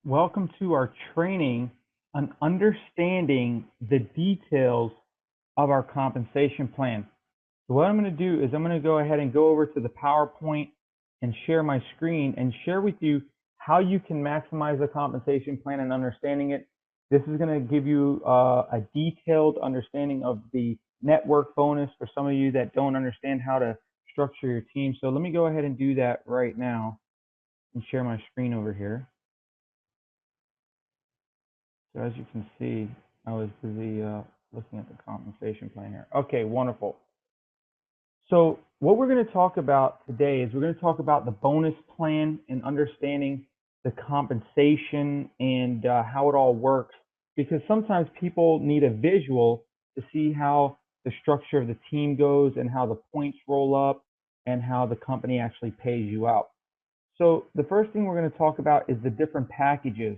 Welcome to our training on understanding the details of our compensation plan. So what I'm going to do is I'm going to go ahead and go over to the PowerPoint and share my screen and share with you how you can maximize the compensation plan and understanding it. This is going to give you a detailed understanding of the network bonus for some of you that don't understand how to structure your team. So let me go ahead and do that right now and share my screen over here. So as you can see, I was busy looking at the compensation plan here. Okay, wonderful. So what we're going to talk about today is we're going to talk about the bonus plan and understanding the compensation and how it all works, because sometimes people need a visual to see how the structure of the team goes and how the points roll up and how the company actually pays you out. So the first thing we're going to talk about is the different packages.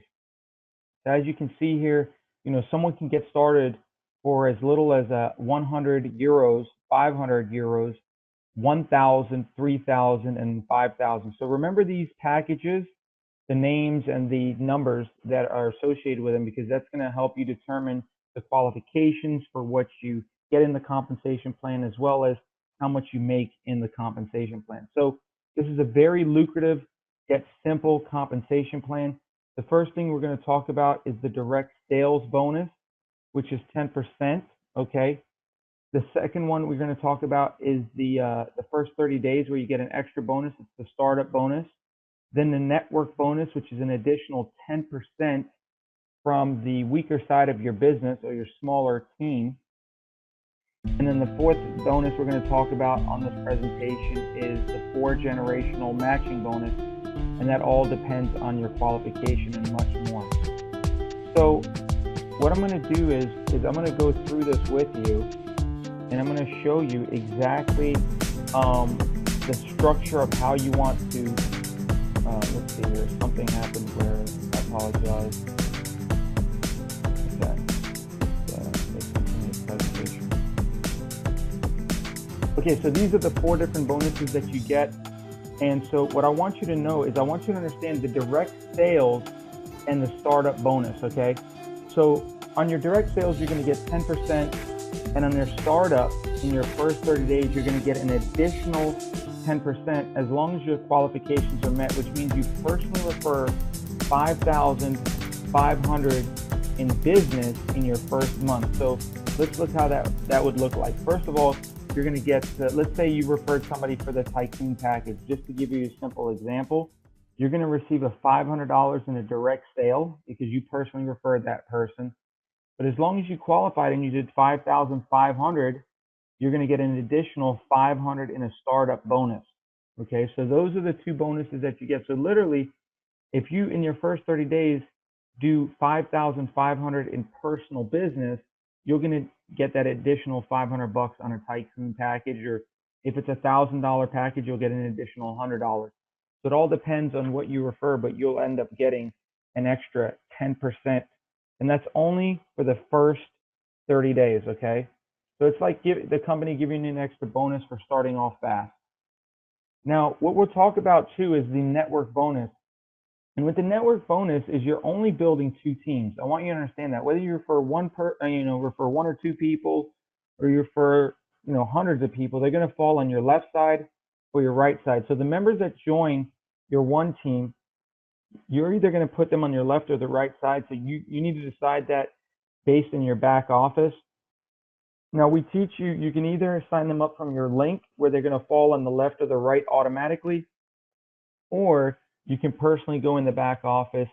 As you can see here, someone can get started for as little as 100 euros, 500 euros, 1,000, 3,000, and 5,000. So remember these packages, the names and the numbers that are associated with them, because that's going to help you determine the qualifications for what you get in the compensation plan, as well as how much you make in the compensation plan. So this is a very lucrative yet simple compensation plan. The first thing we're going to talk about is the direct sales bonus, which is 10%. Okay. The second one we're going to talk about is the first 30 days where you get an extra bonus. It's the startup bonus. Then the network bonus, which is an additional 10% from the weaker side of your business or your smaller team. And then the fourth bonus we're going to talk about on this presentation is the 4-generational matching bonus. And that all depends on your qualification and much more. So what I'm going to do is I'm going to go through this with you, and I'm going to show you exactly the structure of how you want to, let's see here, something happened where, I apologize. Okay, so these are the 4 different bonuses that you get. And so what I want you to know is I want you to understand the direct sales and the startup bonus, okay? So on your direct sales, you're going to get 10%, and on your startup, in your first 30 days, you're going to get an additional 10% as long as your qualifications are met, which means you personally refer 5,500 in business in your first month. So let's look how that would look like. First of all, you're going to get, let's say you referred somebody for the Tycoon package. Just to give you a simple example, you're going to receive a $500 in a direct sale because you personally referred that person. But as long as you qualified and you did 5,500, you're going to get an additional 500 in a startup bonus. Okay, so those are the 2 bonuses that you get. So literally, if you in your first 30 days do 5,500 in personal business, you're going to get that additional $500 on a Tycoon package, or if it's $1,000 package, you'll get an additional $100. So it all depends on what you refer, but you'll end up getting an extra 10%, and that's only for the first 30 days. Okay, so it's like the company giving you an extra bonus for starting off fast. Now, what we'll talk about too is the network bonus. And with the network bonus is you're only building 2 teams. I want you to understand that whether you refer one refer 1 or 2 people, or you refer hundreds of people, they're going to fall on your left side or your right side. So the members that join your one team, you're either going to put them on your left or the right side. So you need to decide that based in your back office. Now we teach you can either sign them up from your link where they're going to fall on the left or the right automatically, or you can personally go in the back office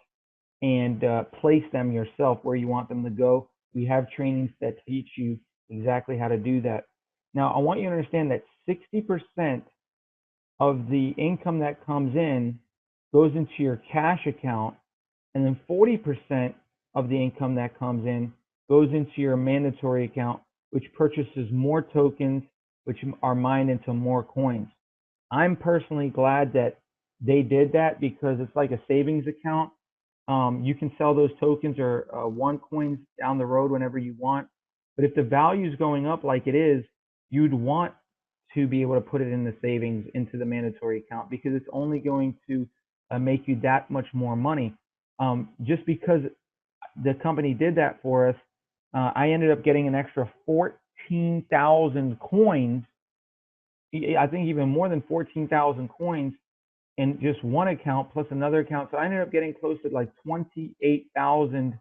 and place them yourself where you want them to go. We have trainings that teach you exactly how to do that. Now, I want you to understand that 60% of the income that comes in goes into your cash account, and then 40% of the income that comes in goes into your mandatory account, which purchases more tokens, which are mined into more coins. I'm personally glad that they did that because it's like a savings account. You can sell those tokens or OneCoins down the road whenever you want. But if the value is going up like it is, you'd want to be able to put it in the savings into the mandatory account, because it's only going to make you that much more money. just because the company did that for us, I ended up getting an extra 14,000 coins. I think even more than 14,000 coins in just one account plus another account. So I ended up getting close to like 28,000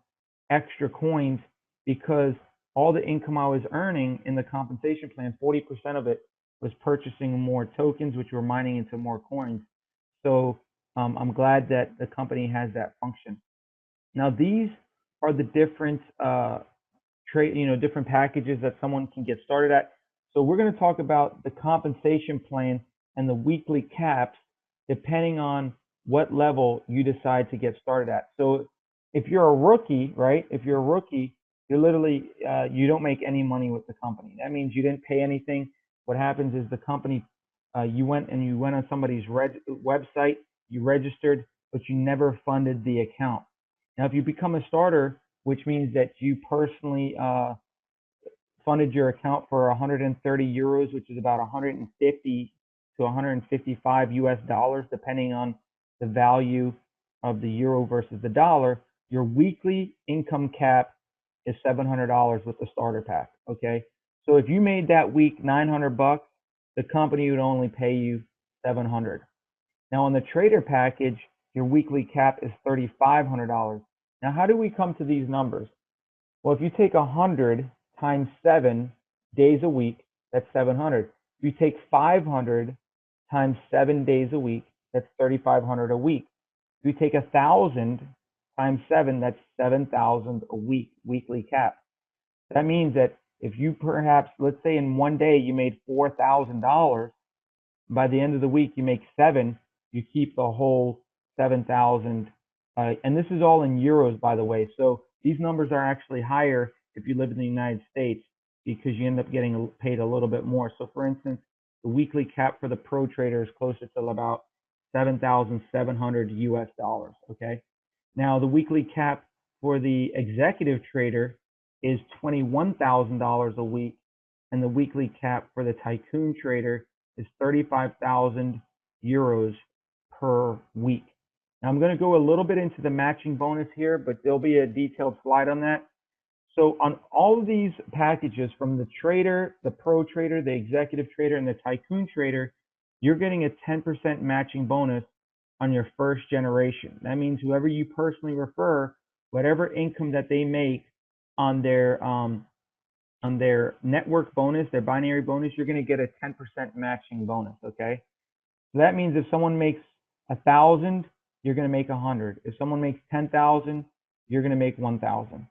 extra coins because all the income I was earning in the compensation plan, 40% of it was purchasing more tokens, which were mining into more coins. So I'm glad that the company has that function. Now these are the different different packages that someone can get started at. So we're going to talk about the compensation plan and the weekly caps depending on what level you decide to get started at. So if you're a rookie, right? If you're a rookie, you're literally you don't make any money with the company. That means you didn't pay anything. What happens is the company you went on somebody's website, you registered, but you never funded the account. Now, if you become a starter, which means that you personally funded your account for 130 euros, which is about 150 to 155 US dollars, depending on the value of the euro versus the dollar, your weekly income cap is $700 with the starter pack. Okay, so if you made that week 900 bucks, the company would only pay you 700. Now on the trader package, your weekly cap is $3,500. Now, how do we come to these numbers? Well, if you take 100 times 7 days a week, that's 700. If you take 500 times 7 days a week, that's 3,500 a week. If you take 1,000 times 7, that's 7,000 a week, weekly cap. That means that if you perhaps, let's say in one day you made $4,000, by the end of the week you make 7, you keep the whole 7,000. And this is all in euros, by the way. So these numbers are actually higher if you live in the United States because you end up getting paid a little bit more. So for instance, the weekly cap for the pro trader is closer to about 7,700 US dollars. Okay. Now the weekly cap for the executive trader is $21,000 a week, and the weekly cap for the tycoon trader is 35,000 euros per week. Now I'm going to go a little bit into the matching bonus here, but there'll be a detailed slide on that. So on all of these packages, from the trader, the pro trader, the executive trader, and the tycoon trader, you're getting a 10% matching bonus on your first generation. That means whoever you personally refer, whatever income that they make on their network bonus, their binary bonus, you're going to get a 10% matching bonus. Okay, so that means if someone makes 1,000, you're going to make 100. If someone makes 10,000, you're going to make 1,000.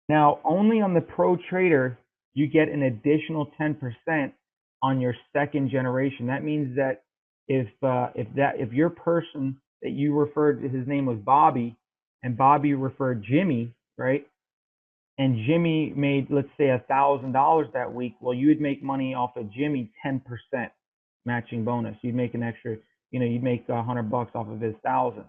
Now, only on the pro trader, you get an additional 10% on your second generation. That means that if your person that you referred to, his name was Bobby, and Bobby referred Jimmy, right? And Jimmy made, let's say, $1,000 that week. Well, you would make money off of Jimmy 10% matching bonus. You'd make an extra, you'd make 100 bucks off of his 1,000.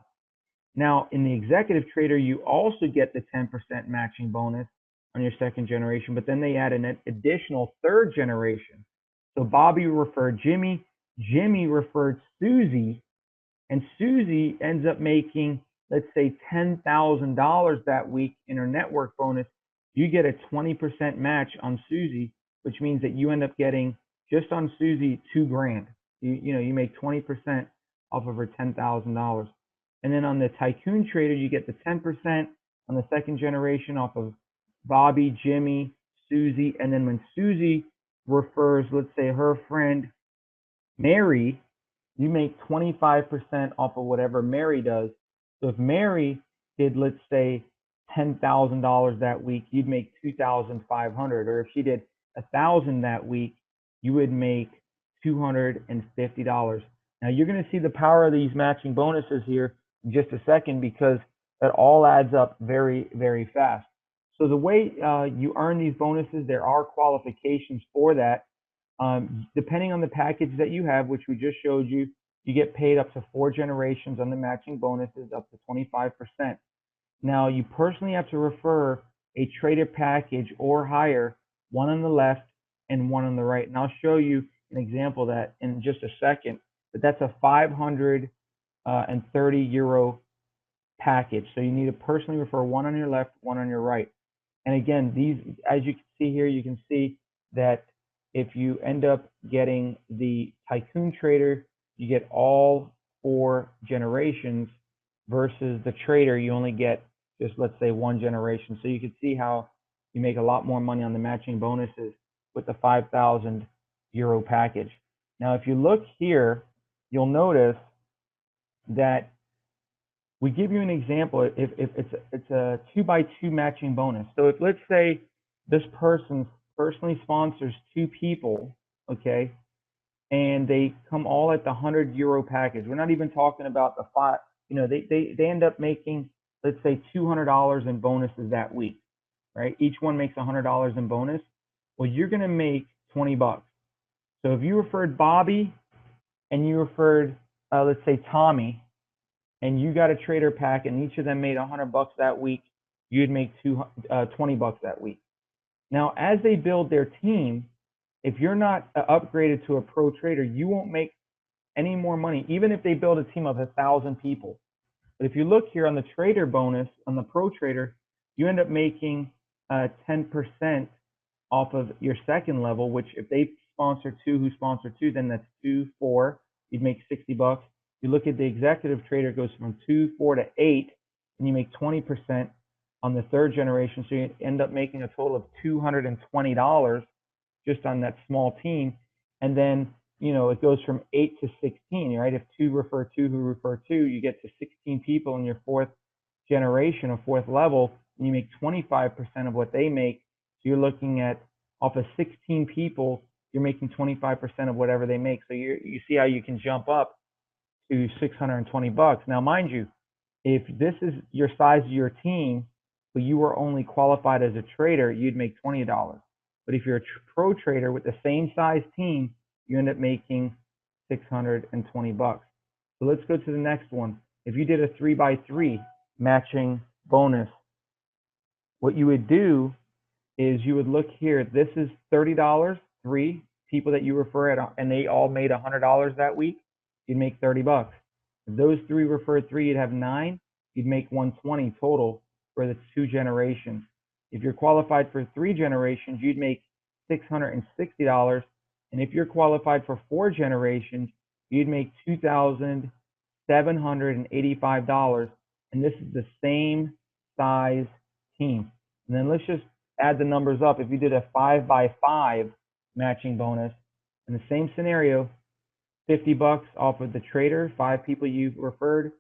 Now, in the executive trader, you also get the 10% matching bonus on your second generation, but then they add an additional third generation. So Bobby referred Jimmy, Jimmy referred Susie, and Susie ends up making, let's say, $10,000 that week in her network bonus. You get a 20% match on Susie, which means that you end up getting, just on Susie, $2,000. You make 20% off of her $10,000. And then on the tycoon trader, you get the 10% on the second generation off of Bobby, Jimmy, Susie. And then when Susie refers, let's say, her friend Mary, you make 25% off of whatever Mary does. So if Mary did, let's say, $10,000 that week, you'd make $2,500. Or if she did $1,000 that week, you would make $250. Now you're going to see the power of these matching bonuses here in just a second, because that all adds up very, very fast. So the way you earn these bonuses, there are qualifications for that. Depending on the package that you have, which we just showed you, you get paid up to 4 generations on the matching bonuses, up to 25%. Now, you personally have to refer a trader package or higher, one on the left and one on the right. And I'll show you an example of that in just a second. But that's a 530 euro package. So you need to personally refer one on your left, one on your right. And again, these, as you can see here, you can see that if you end up getting the Tycoon Trader, you get all 4 generations versus the Trader, you only get just, let's say, 1 generation. So you can see how you make a lot more money on the matching bonuses with the 5,000 euro package. Now, if you look here, you'll notice that we give you an example. If it's a 2x2 matching bonus. So if, let's say, this person personally sponsors 2 people, okay, and they come all at the 100 euro package. We're not even talking about the 5. You know, they end up making, let's say, $200 in bonuses that week, right? Each one makes $100 in bonus. Well, you're going to make 20 bucks. So if you referred Bobby and you referred, let's say, Tommy, and you got a trader pack and each of them made 100 bucks that week, you'd make 20 bucks that week. Now, as they build their team, if you're not upgraded to a pro trader, you won't make any more money, even if they build a team of 1,000 people. But if you look here on the trader bonus, on the pro trader, you end up making 10% off of your second level, which if they sponsor 2 who sponsor 2, then that's 2, 4, you'd make 60 bucks. You look at the executive trader, it goes from 2, 4 to 8, and you make 20% on the third generation. So you end up making a total of $220 just on that small team. And then, you know, it goes from 8 to 16, right? If 2 refer 2 who refer 2, you get to 16 people in your fourth generation or fourth level, and you make 25% of what they make. So you're looking at, off of 16 people, you're making 25% of whatever they make. So you see how you can jump up to 620 bucks. Now, mind you, if this is your size of your team, but you were only qualified as a trader, you'd make $20. But if you're a pro trader with the same size team, you end up making 620 bucks. So let's go to the next one. If you did a 3x3 matching bonus, what you would do is you would look here. This is $30, 3 people that you refer at, and they all made $100 that week, you'd make 30 bucks. If those 3 referred 3, you'd have 9, you'd make 120 total for the 2 generations. If you're qualified for 3 generations, you'd make $660. And if you're qualified for 4 generations, you'd make $2,785. And this is the same size team. And then let's just add the numbers up. If you did a 5x5 matching bonus, in the same scenario, 50 bucks off of the trader, 5 people you referred.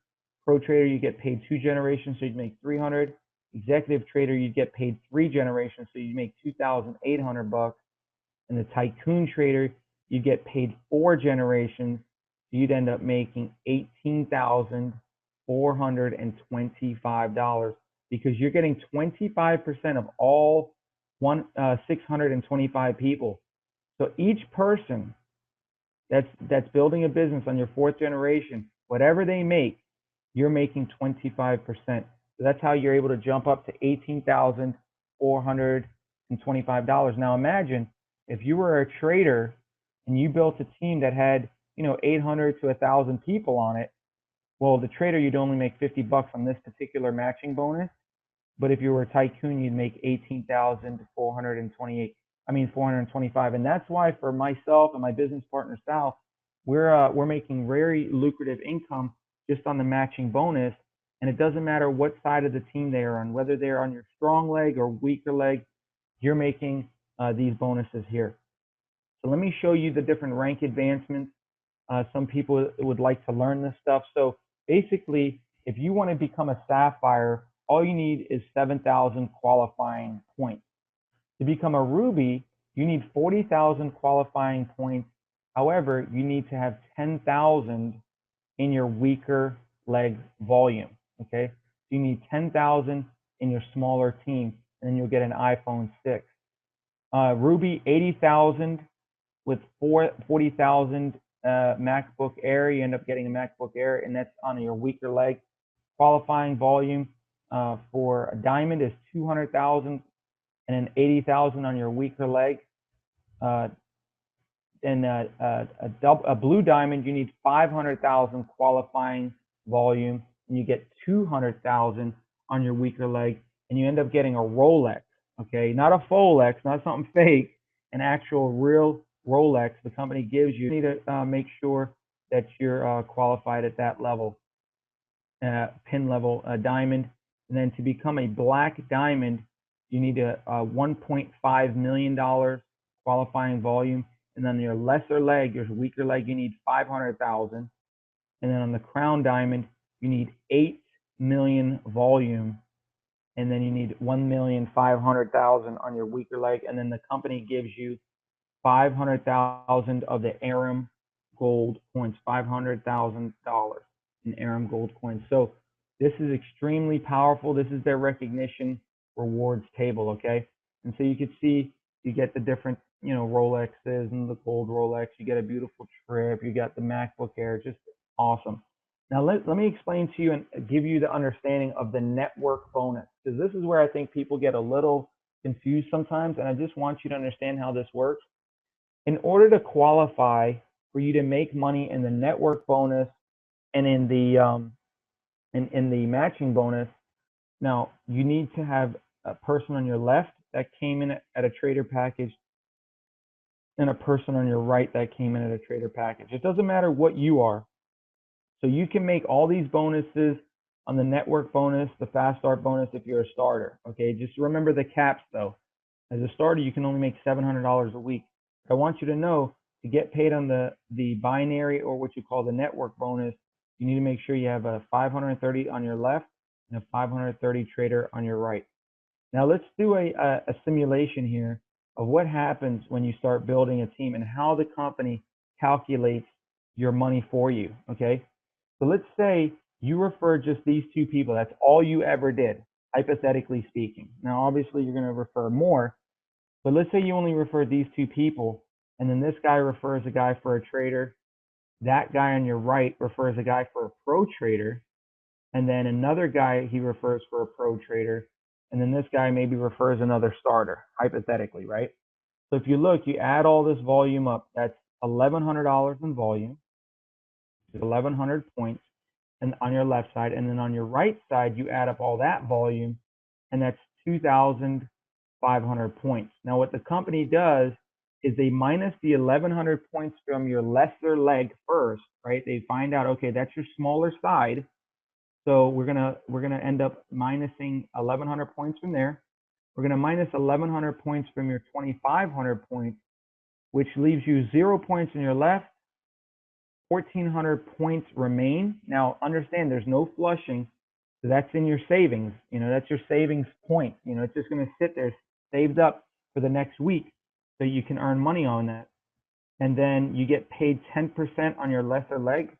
Pro trader, you get paid 2 generations, so you'd make 300. Executive trader, you'd get paid 3 generations, so you make 2,800 bucks. And the Tycoon trader, you get paid 4 generations, so you'd end up making $18,425 because you're getting 25% of all 625 people. So each person that's building a business on your 4th generation, whatever they make, you're making 25%. So that's how you're able to jump up to $18,425. Now imagine if you were a trader and you built a team that had, 800 to 1,000 people on it. Well, the trader, you'd only make 50 bucks on this particular matching bonus. But if you were a Tycoon, you'd make 425. And that's why for myself and my business partner Sal, we're making very lucrative income just on the matching bonus. And it doesn't matter what side of the team they are on, whether they're on your strong leg or weaker leg, you're making these bonuses here. So let me show you the different rank advancements. Some people would like to learn this stuff. So basically, if you want to become a Sapphire, all you need is 7,000 qualifying points. To become a Ruby, you need 40,000 qualifying points. However, you need to have 10,000 in your weaker leg volume, okay? So you need 10,000 in your smaller team, and then you'll get an iPhone 6. Ruby, 80,000 with 40,000 MacBook Air. You end up getting a MacBook Air, and that's on your weaker leg. Qualifying volume for a diamond is 200,000 and then 80,000 on your weaker leg. And a blue diamond, you need 500,000 qualifying volume, and and you get 200,000 on your weaker leg, and you end up getting a Rolex. Okay, not a Folex, not something fake, an actual real Rolex the company gives you. You need to make sure that you're qualified at that level, pin level diamond. And then to become a black diamond, you need a $1.5 million qualifying volume. And then your lesser leg, your weaker leg, you need 500,000. And then on the crown diamond, you need 8 million volume. And then you need 1,500,000 on your weaker leg. And then the company gives you 500,000 of the Aram gold coins, $500,000 in Aram gold coins. So this is extremely powerful. This is their recognition rewards table, okay? And so you can see you get the different, Rolexes and the gold Rolex. You get a beautiful trip. You got the MacBook Air, just awesome. Now let me explain to you and give you the understanding of the network bonus, because this is where I think people get a little confused sometimes, and I just want you to understand how this works. In order to qualify for you to make money in the network bonus and in the matching bonus, now you need to have a person on your left that came in at a trader package and a person on your right that came in at a trader package. It doesn't matter what you are. So you can make all these bonuses on the network bonus, the fast start bonus if you're a starter. Okay, just remember the caps though. As a starter, you can only make $700 a week. I want you to know, to get paid on the binary, or what you call the network bonus, you need to make sure you have a 530 on your left and a 530 trader on your right. Now let's do a simulation here of what happens when you start building a team and how the company calculates your money for you, okay? So let's say you refer just these two people. That's all you ever did, hypothetically speaking. Now, obviously, you're going to refer more, but let's say you only refer these two people, and then this guy refers a guy for a trader. That guy on your right refers a guy for a pro trader, and then another guy he refers for a pro trader, and then this guy maybe refers another starter, hypothetically, right? So if you look, you add all this volume up, that's $1,100 in volume, 1,100 points, and on your left side, and then on your right side, you add up all that volume, and that's 2,500 points. Now, what the company does is they minus the 1,100 points from your lesser leg first, right? They find out, okay, that's your smaller side. So we're gonna end up minusing 1,100 points from there. We're gonna minus 1,100 points from your 2,500 points, which leaves you 0 points in your left. 1,400 points remain. Now understand, there's no flushing, so that's in your savings. That's your savings point. It's just gonna sit there saved up for the next week, so you can earn money on that. And then you get paid 10% on your lesser leg,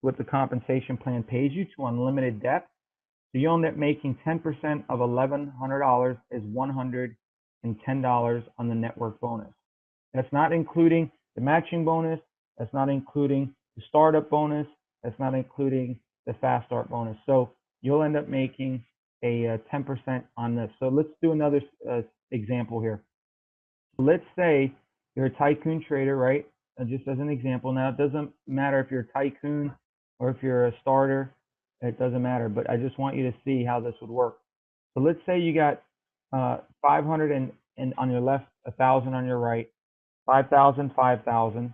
what the compensation plan pays you, to unlimited depth. So you end up making 10% of $1,100 is $110 on the network bonus. That's not including the matching bonus. That's not including the startup bonus. That's not including the fast start bonus. So you'll end up making a 10% on this. So let's do another example here. Let's say you're a tycoon trader, right? Just as an example. Now, it doesn't matter if you're a tycoon or if you're a starter. It doesn't matter, but I just want you to see how this would work. So let's say you got 500 and on your left, 1,000 on your right, 5,000, 5,000,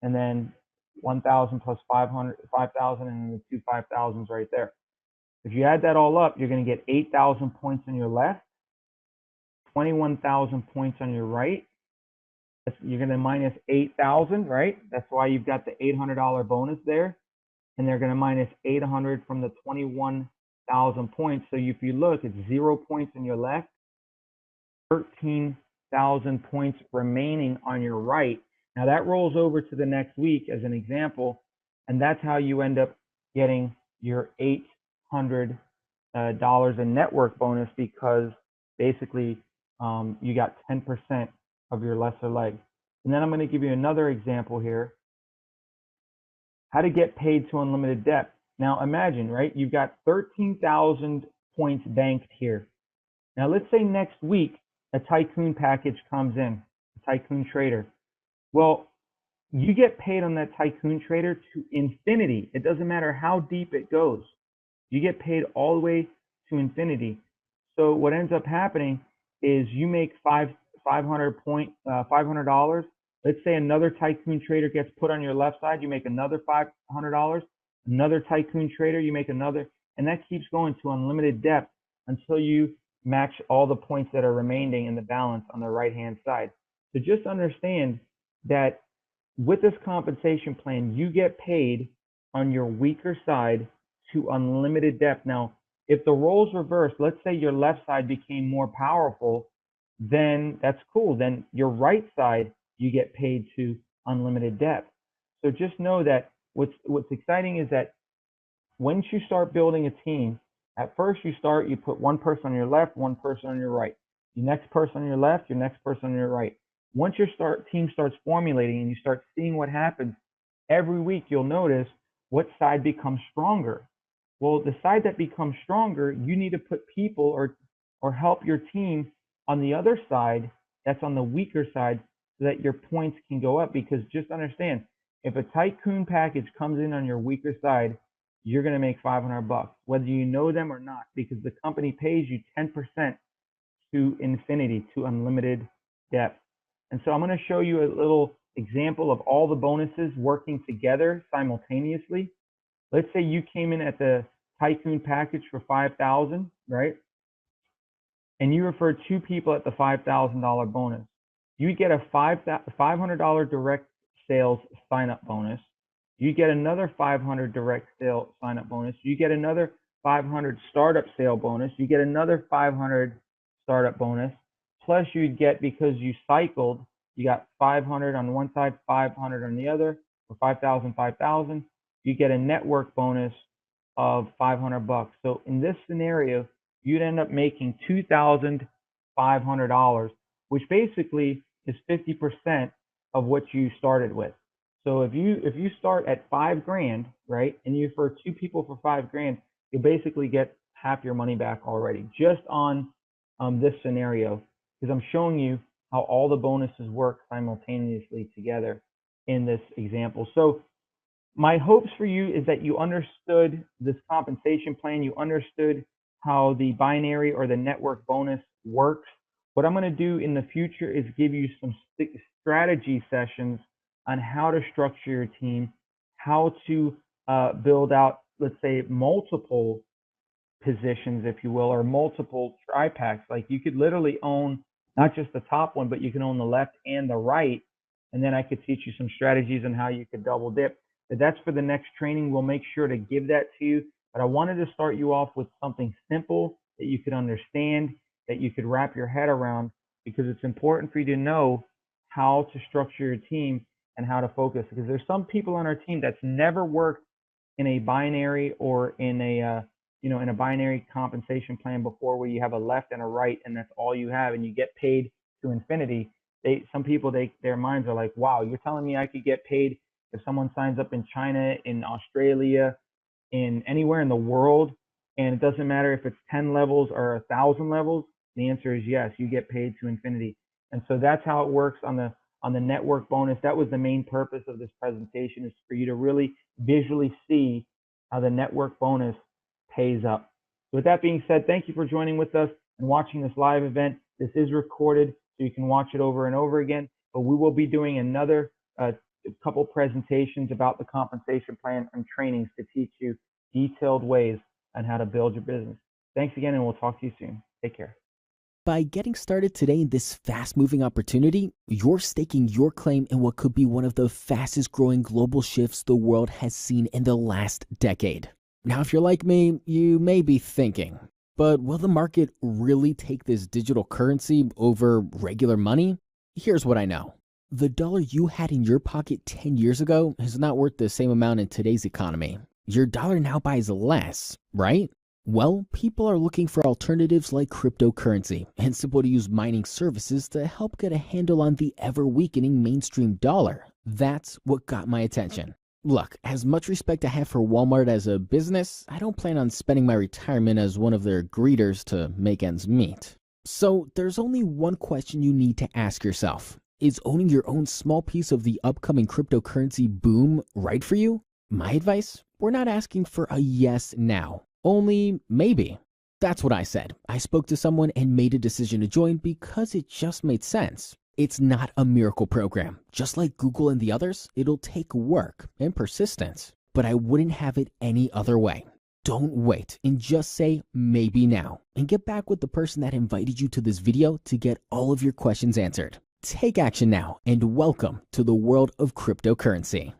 and then 1,000 plus 500, 5,000, and then the two 5,000s right there. If you add that all up, you're going to get 8,000 points on your left, 21,000 points on your right. You're going to minus 8,000, right? That's why you've got the $800 bonus there. And they're going to minus 800 from the 21,000 points. So if you look, it's 0 points on your left, 13,000 points remaining on your right. Now that rolls over to the next week as an example, and that's how you end up getting your $800 in network bonus, because basically you got 10% of your lesser leg. And then I'm going to give you another example here. How to get paid to unlimited depth. Now imagine, right? You've got 13,000 points banked here. Now let's say next week a tycoon package comes in, a tycoon trader. Well, you get paid on that tycoon trader to infinity. It doesn't matter how deep it goes. You get paid all the way to infinity. So what ends up happening is you make $500. Let's say another tycoon trader gets put on your left side, you make another $500. Another tycoon trader, you make another, and that keeps going to unlimited depth until you match all the points that are remaining in the balance on the right hand side. So just understand that with this compensation plan, you get paid on your weaker side to unlimited depth. Now, if the roles reverse, let's say your left side became more powerful, then that's cool. Then your right side, you get paid to unlimited depth. So just know that what's exciting is that once you start building a team, at first you put one person on your left, one person on your right. Your next person on your left, your next person on your right. Once your team starts formulating and you start seeing what happens, every week you'll notice what side becomes stronger. Well, the side that becomes stronger, you need to put people or help your team on the other side that's on the weaker side so that your points can go up. Because just understand, if a tycoon package comes in on your weaker side, you're going to make $500, whether you know them or not, because the company pays you 10% to infinity, to unlimited depth. And so I'm going to show you a little example of all the bonuses working together simultaneously. Let's say you came in at the tycoon package for $5,000, right? And you referred two people at the $5,000 bonus. You get a $500 direct sales sign-up bonus. You get another $500 direct sale sign-up bonus. You get another $500 startup sale bonus. You get another $500 startup bonus. Plus you'd get, because you cycled, you got $500 on one side, $500 on the other, or $5,000. You get a network bonus of $500. So in this scenario, you'd end up making $2,500, which basically is 50% of what you started with. So if you start at $5,000, right, and you refer two people for $5,000, you'll basically get half your money back already, just on this scenario, because I'm showing you how all the bonuses work simultaneously together in this example. So my hopes for you is that you understood this compensation plan, you understood how the binary or the network bonus works. What I'm going to do in the future is give you some strategy sessions on how to structure your team, how to build out, let's say, multiple positions, if you will, or multiple tri-packs. Like you could literally own not just the top one, but you can own the left and the right. And then I could teach you some strategies on how you could double dip. But that's for the next training. We'll make sure to give that to you. But I wanted to start you off with something simple that you could understand, that you could wrap your head around, because it's important for you to know how to structure your team and how to focus. Because there's some people on our team that's never worked in a binary or in a in a binary compensation plan before, where you have a left and a right and that's all you have, and you get paid to infinity. Some people, their minds are like, wow, you're telling me I could get paid if someone signs up in China, in Australia, in anywhere in the world, and it doesn't matter if it's 10 levels or 1,000 levels? The answer is yes, you get paid to infinity. And so that's how it works on the network bonus. That was the main purpose of this presentation, is for you to really visually see how the network bonus pays up. So with that being said, thank you for joining with us and watching this live event. This is recorded, so you can watch it over and over again, but we will be doing another couple presentations about the compensation plan and trainings to teach you detailed ways on how to build your business. Thanks again, and we'll talk to you soon. Take care. By getting started today in this fast-moving opportunity, you're staking your claim in what could be one of the fastest-growing global shifts the world has seen in the last decade. Now, if you're like me, you may be thinking, but will the market really take this digital currency over regular money? Here's what I know. The dollar you had in your pocket 10 years ago is not worth the same amount in today's economy. Your dollar now buys less, right? Well, people are looking for alternatives like cryptocurrency and simple-to-use mining services to help get a handle on the ever-weakening mainstream dollar. That's what got my attention. Look, as much respect I have for Walmart as a business, I don't plan on spending my retirement as one of their greeters to make ends meet. So there's only one question you need to ask yourself. Is owning your own small piece of the upcoming cryptocurrency boom right for you? My advice? We're not asking for a yes now. Only maybe. That's what I said. I spoke to someone and made a decision to join because it just made sense. It's not a miracle program. Just like Google and the others, it'll take work and persistence. But I wouldn't have it any other way. Don't wait and just say maybe now and get back with the person that invited you to this video to get all of your questions answered. Take action now and welcome to the world of cryptocurrency.